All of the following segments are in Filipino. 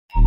5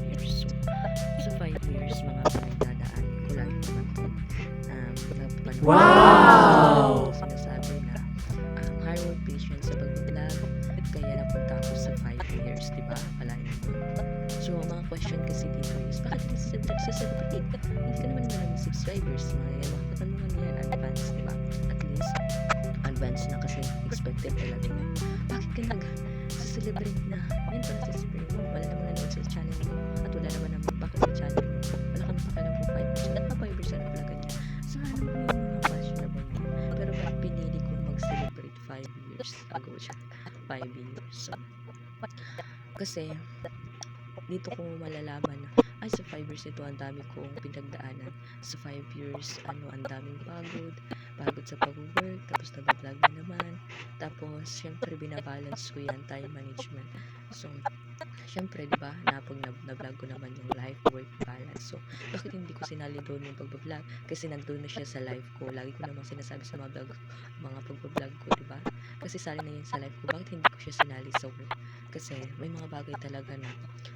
years. So 5 years, mga pinagdadaan ko lang naman to. Napanood Wow! sinasabi na hard work, patience sa pag-vlog. Kaya napunta ako sa 5 years, di ba? Akalain mo. So, ang mga question kasi dito is, bakit nagsa-celebrate? Hindi ka naman maraming subscribers. Mga yan, mga katanungan yan, advance, di ba? At least, advance na kasi expected talaga yun. Bakit ka nag-celebrate na? Yan pala sa spring mo. Wala naman nanood sa channel mo. At wala naman bakit sa channel mo. Wala kang pakialam kung 5%. At pa 5% pala ganyan. So, alam mo yung mga questionable niya. Pero ba't pinili kong mag-celebrate 5 years ago siya? 5 years. So, kasi, dito ko malalaman na, ay sa 5 years ito, ang dami kong pinagdaanan. Sa 5 years, ang daming pagod sa pag-work, tapos nag-vlog na naman. Tapos, syempre, binabalance ko yan, time management. So, syempre, di ba, na-vlog ko naman yung life-work balance. So, bakit hindi ko sinali doon yung pag-vlog? Kasi nandun na siya sa life ko. Lagi ko namang sinasabi sa mga pag-vlog ko, di ba? Kasi sali na yun sa life ko. Bakit hindi ko siya sinali sa work? Kasi may mga bagay talaga na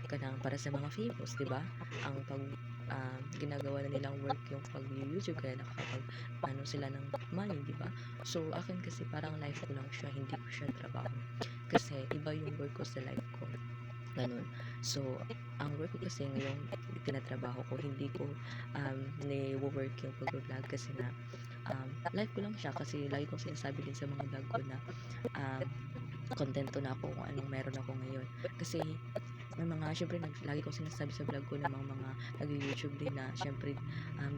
kanang para sa mga famous, di ba? Ang ginagawa na nilang work yung pag-YouTube, kaya nakakapag sila ng money, di ba? So, akin kasi parang life ko lang siya, hindi ko siya trabaho. Kasi iba yung work ko sa life ko. Ganun. So, ang work ko kasi ngayon, tinatrabaho ko, hindi ko ni-work yung pag-vlog kasi na life ko lang siya kasi lagi ko sinasabi din sa mga vlog ko na kontento na ako kung anong meron ako ngayon. Kasi may mga, syempre, lagi ko sinasabi sa vlog ko ng mga nag-YouTube din na, syempre,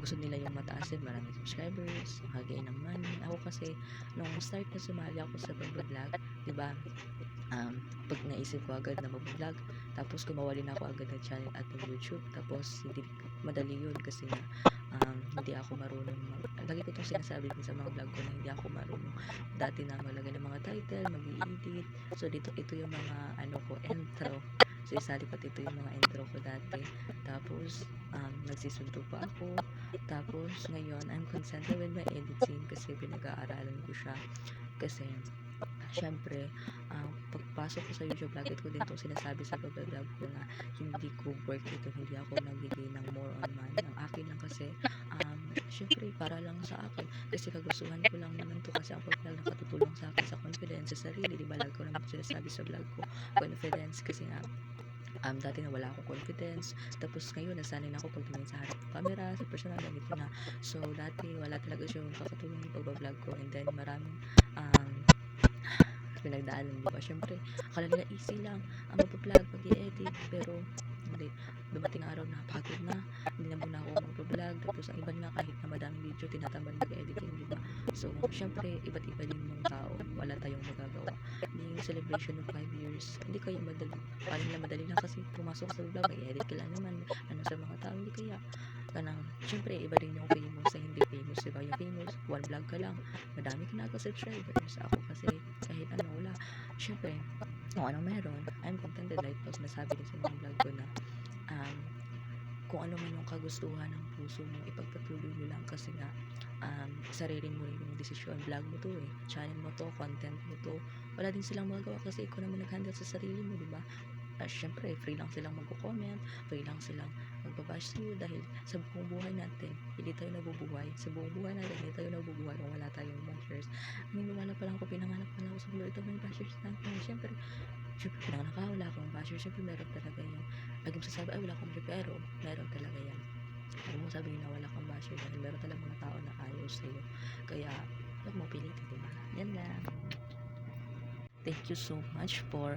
gusto nila yung mataas din, maraming subscribers, makagain ng money. Ako kasi, nung start na sumali ako sa pag-vlog, di ba, pag naisip ko agad na mag-vlog, tapos gumawa din ako agad ng channel at ng YouTube, tapos hindi madali yun kasi na hindi ako marunong lagi ko itong sinasabi din sa mga vlog ko na hindi ako marunong dati na maglagay ng mga title, mag-i-edit. So dito, ito yung mga intro. So isali pati ito yung mga intro ko dati. Tapos nagsisunto pa ako. Tapos ngayon I'm concentrated with my editing kasi pinag-aaralan ko siya. Kasi syempre, pagpasok ko sa YouTube vlog, ito ko din itong sinasabi sa vlog ko na hindi ko work ito, hindi ako nagiging ng more on money. Ang akin lang kasi, syempre, para lang sa akin. Kasi kagustuhan ko lang naman to kasi ang vlog nakatutulong sa akin sa confidence sa sarili. Diba, lagi ko naman sinasabi sa vlog ko, confidence kasi nga, dati na wala akong confidence, tapos ngayon nasanay na ako pagtingin sa harap ng camera, sa personal, ganito na. So, dati wala talaga siya yung kakatulong yung pag-vlog ko, and then maraming pinagdaanan, di ba? Syempre, akala nila easy lang ang mag-vlog, mag-i-edit, pero hindi. Dumating araw na pagod na, hindi na muna ako mag-vlog, tapos ang iba nga kahit na madaming video, tinatamad mag-editing, di ba? So, syempre, iba't iba din yung tao, wala tayong magagawa. Hindi yung celebration ng 5 years, hindi kayo madali. Paano nila madali lang kasi pumasok sa vlog, mag-edit ka lang naman, sa mga tao, hindi kaya. Kanang, syempre, iba din yung famous sa hindi famous, diba? Yung famous, one vlog ka lang, madami ka na subscribers. Ako kasi, kahit wala. Syempre, kung anong meron, I'm contented. Like, po, sinasabi din sa mga vlog ko na, kung ano man yung kagustuhan ng puso mo, ipagpatuloy mo lang kasi nga, sarili mo rin yung desisyon. Vlog mo to channel mo to, content mo to, wala din silang magagawa kasi ikaw naman nag-handle sa sarili mo, di ba? Syempre, free lang silang magko-comment, free lang silang magbabash sa'yo dahil sa buong buhay natin, hindi tayo nabubuhay. Sa buong buhay natin, hindi tayo nabubuhay kung wala tayong bashers. Naniniwala pa lang ako, pinanganak pa lang ako sa mundo ito, may bashers na ako. Syempre, pinanganak ka, wala akong bashers. Syempre, meron talaga yan. Lagi mo sasabi, ay, wala akong bashers, pero meron talaga yan. Huwag mo sabihin na wala kang bashers dahil meron talaga mga tao na ayaw sa'yo. Kaya, huwag mo pilitin, diba? Yan lang. Thank you so much for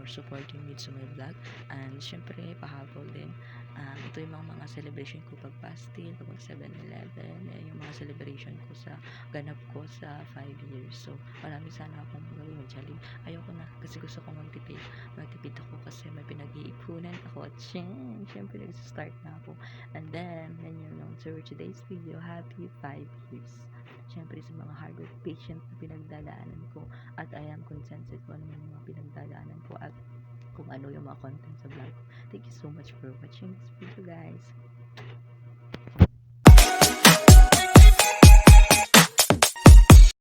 supporting me to my vlog. And syempre, pahabol din. Ito yung mga celebration ko pag Pastil, pag mag 7-Eleven, yung mga celebration ko sa ganap ko sa 5 years. So, marami sana akong gawin mag-challenge. Ayoko na kasi gusto kong magtipid. Magtipid ako kasi may pinag-iipunan ako. At syempre, nag-start na ako. And then, so today's video, happy 5 years. Syempre, sa mga hard work, patient na pinagdadaanan ko. At I am contented kung ano yung mga pinagdadaanan ko at kung ano yung mga content sa vlog ko. Thank you so much for watching this video, guys.